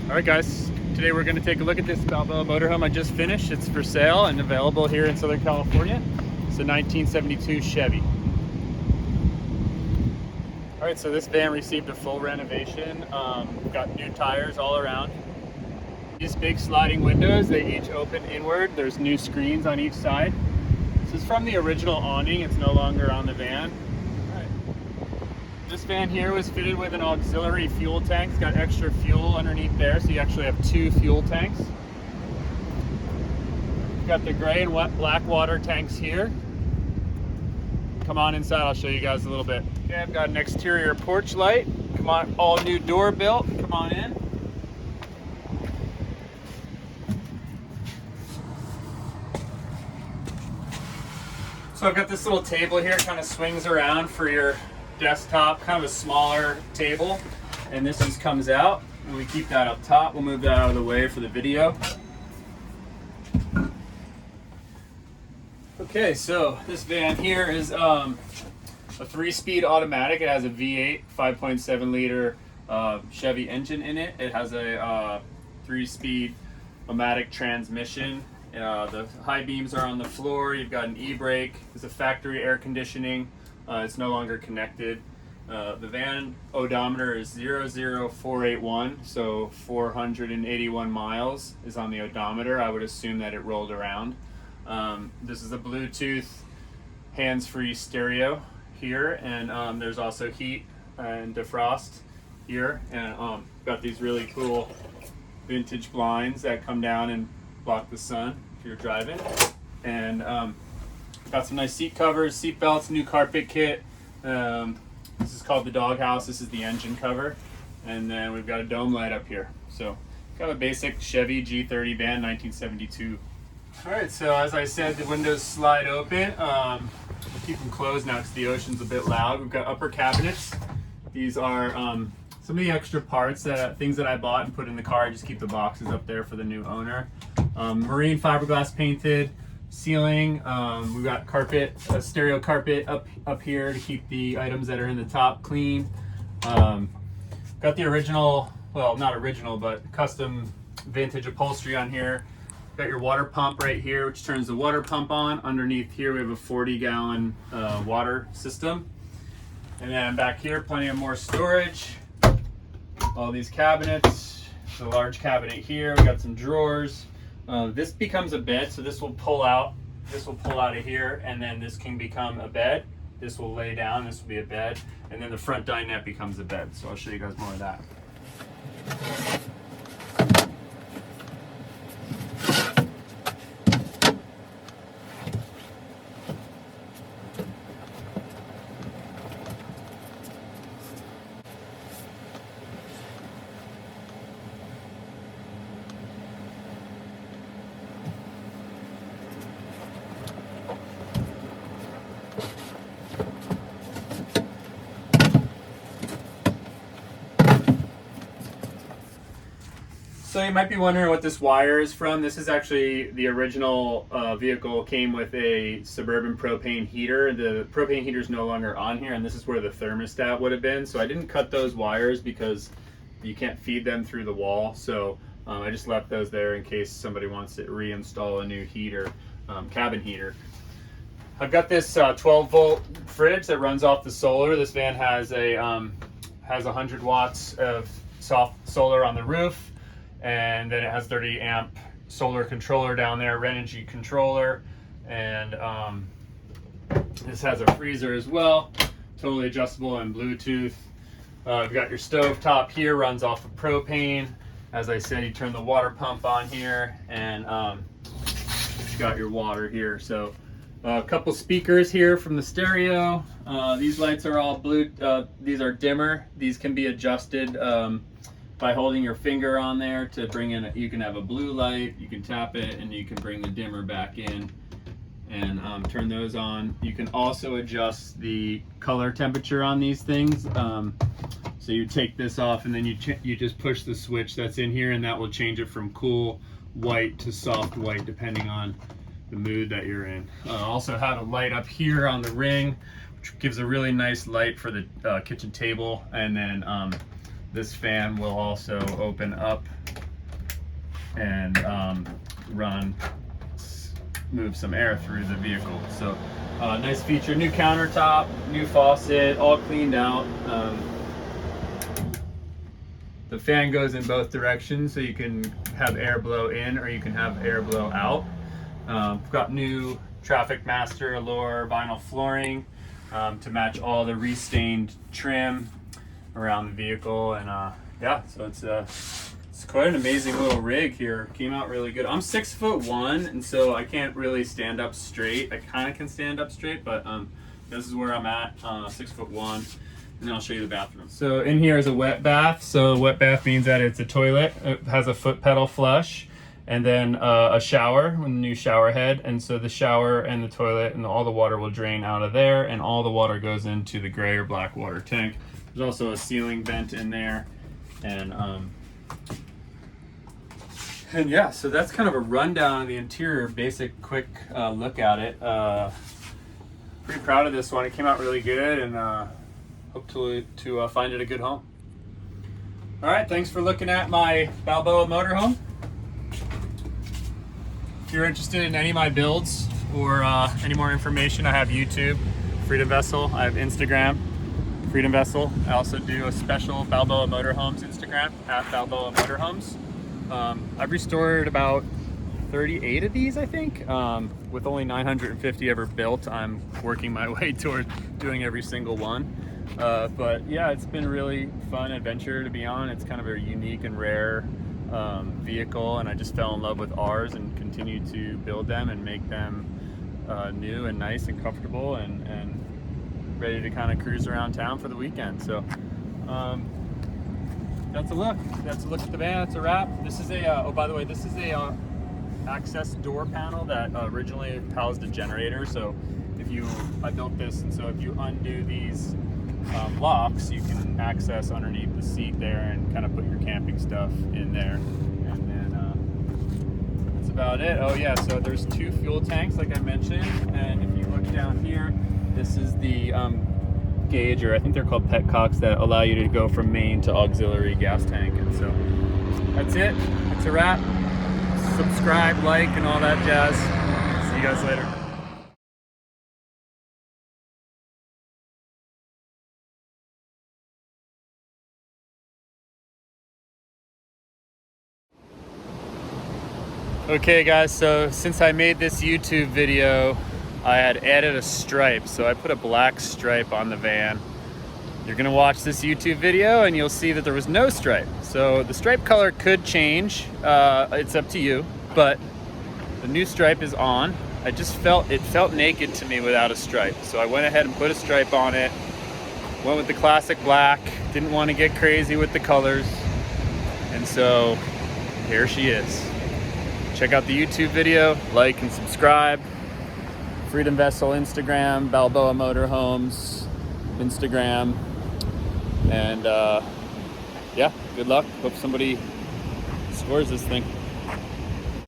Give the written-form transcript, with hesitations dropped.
All right, guys, today we're going to take a look at this Balboa motorhome I just finished. It's for sale and available here in Southern California. It's a 1972 Chevy. All right, so this van received a full renovation. Got new tires all around. These big sliding windows, they each open inward. There's new screens on each side. This is from the original awning. It's no longer on the van. This van here was fitted with an auxiliary fuel tank. It's got extra fuel underneath there, so you actually have two fuel tanks. You've got the gray and black water tanks here. Come on inside, I'll show you guys a little bit. Okay, I've got an exterior porch light. Come on, all new door built. Come on in. So I've got this little table here, kind of swings around for your desktop, kind of a smaller table, and this just comes out and we keep that up top. We'll move that out of the way for the video. Okay, so this van here is a 3-speed automatic. It has a V8 5.7 liter Chevy engine in it. It has a 3-speed automatic transmission. The high beams are on the floor. You've got an e-brake. There's a factory air conditioning. It's no longer connected. The van odometer is 00481, so 481 miles is on the odometer. I would assume that it rolled around. This is a Bluetooth hands-free stereo here, and there's also heat and defrost here. And got these really cool vintage blinds that come down and block the sun if you're driving. And got some nice seat covers, seat belts, new carpet kit. This is called the doghouse. This is the engine cover. And then we've got a dome light up here. So kind of a basic Chevy G30 van, 1972. All right, so as I said, the windows slide open. We'll keep them closed now because the ocean's a bit loud. We've got upper cabinets. These are some of the extra parts, things that I bought and put in the car. I just keep the boxes up there for the new owner. Marine fiberglass painted ceiling. We've got carpet, a stereo carpet up here to keep the items that are in the top clean. Got the original, well, not original, but custom vintage upholstery on here. Got your water pump right here, which turns the water pump on. Underneath here we have a 40-gallon water system. And then back here, plenty of more storage. All these cabinets, the large cabinet here. We got some drawers. This becomes a bed, so this will pull out. This will pull out of here, and then this can become a bed. This will lay down. This will be a bed, and then the front dinette becomes a bed. So I'll show you guys more of that. So you might be wondering what this wire is from. This is actually the original vehicle came with a Suburban propane heater. The propane heater is no longer on here, and this is where the thermostat would have been. So I didn't cut those wires because you can't feed them through the wall. So I just left those there in case somebody wants to reinstall a new heater, cabin heater. I've got this 12-volt fridge that runs off the solar. This van has 100 watts of soft solar on the roof. And then it has 30 amp solar controller down there, Renovation controller, and this has a freezer as well, totally adjustable and Bluetooth. You've got your stove top here, runs off of propane. As I said, you turn the water pump on here, and you've got your water here. So a couple speakers here from the stereo. These lights are all blue. These are dimmer. These can be adjusted by holding your finger on there to bring in, you can have a blue light, you can tap it, and you can bring the dimmer back in and turn those on. You can also adjust the color temperature on these things. So you take this off and then you just push the switch that's in here, and that will change it from cool white to soft white depending on the mood that you're in. Also have a light up here on the ring, which gives a really nice light for the kitchen table, and then this fan will also open up and move some air through the vehicle. So nice feature, new countertop, new faucet, all cleaned out. The fan goes in both directions, so you can have air blow in or you can have air blow out. We've got new Traffic Master Allure vinyl flooring to match all the restained trim around the vehicle, and yeah, so it's quite an amazing little rig here. Came out really good. I'm 6'1", and so I can't really stand up straight. I kind of can stand up straight, but this is where I'm at, 6'1". And then I'll show you the bathroom. So in here is a wet bath. So a wet bath means that it's a toilet. It has a foot pedal flush, and then a shower, a new shower head. And so the shower and the toilet and all the water will drain out of there, and all the water goes into the gray or black water tank. There's also a ceiling vent in there, and yeah, so that's kind of a rundown of the interior, basic, quick look at it. Pretty proud of this one. It came out really good, and hope to find it a good home. All right, thanks for looking at my Balboa Motorhome. If you're interested in any of my builds or any more information, I have YouTube, Freedom Vessel. I have Instagram, Freedom Vessel. I also do a special Balboa Motorhomes Instagram, at Balboa Motorhomes. I've restored about 38 of these, I think. With only 950 ever built, I'm working my way toward doing every single one. But yeah, it's been a really fun adventure to be on. It's kind of a unique and rare vehicle, and I just fell in love with ours and continue to build them and make them new and nice and comfortable and ready to kind of cruise around town for the weekend. So that's a look. That's a look at the van. That's a wrap. This is a oh, by the way, this is a access door panel that originally housed a generator. So I built this, and so if you undo these locks, you can access underneath the seat there and kind of put your camping stuff in there. And then that's about it. Oh yeah, so there's 2 fuel tanks like I mentioned, and if you look down here, this is the gauge, or I think they're called petcocks, that allow you to go from main to auxiliary gas tank. And so that's it. It's a wrap. Subscribe, like, and all that jazz. See you guys later. Okay guys, so since I made this YouTube video, I had added a stripe. So I put a black stripe on the van. You're gonna watch this YouTube video and you'll see that there was no stripe. So the stripe color could change, it's up to you, but the new stripe is on. I just felt naked to me without a stripe. So I went ahead and put a stripe on it, went with the classic black, didn't want to get crazy with the colors. And so here she is. Check out the YouTube video, like and subscribe. Freedom Vessel Instagram, Balboa Motorhomes Instagram. And yeah, good luck. Hope somebody scores this thing.